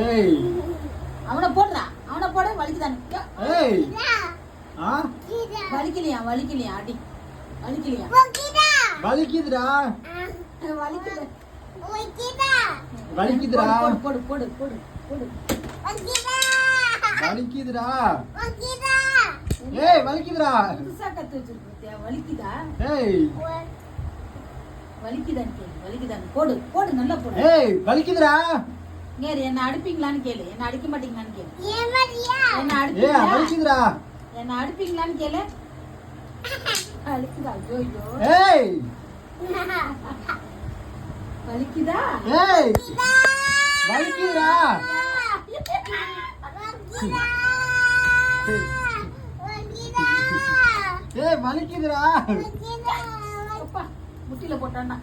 ஏய் அவனை போடுறா, அவனை போட வலிக்குதானே. ஏய் ஆ வலிக்கலையா அடி வலிக்கலையா வலிக்குதுடா வலிக்குது வலிக்குதுடா போடு போடு போடு போடு வலிக்குதுடா ஏய் வலிக்குதுடா புதுசா கத்து வச்சிருக்கியா? வலிக்குதா? ஏய் வலிக்குதான்னு கேளு, வலிக்குதான்னு போடு போடு நல்லா போடு. ஏய் வலிக்குதுடா நேரு என்ன அடிப்பீங்களான்னு கேளு, என்ன அடிக்க மாட்டீங்களான்னு கேளு. என்ன ஏய் அடிப்பீங்களா? வலிக்குதுடா என்ன அடிப்பீங்களான்னு கேளு. வலிக்குதா? ஐயோ ஏய் வலிக்குதா? ஏய் வலிக்குதுடா ஏய் வலிக்குதுடா அப்பா முட்டில போட்டான்னா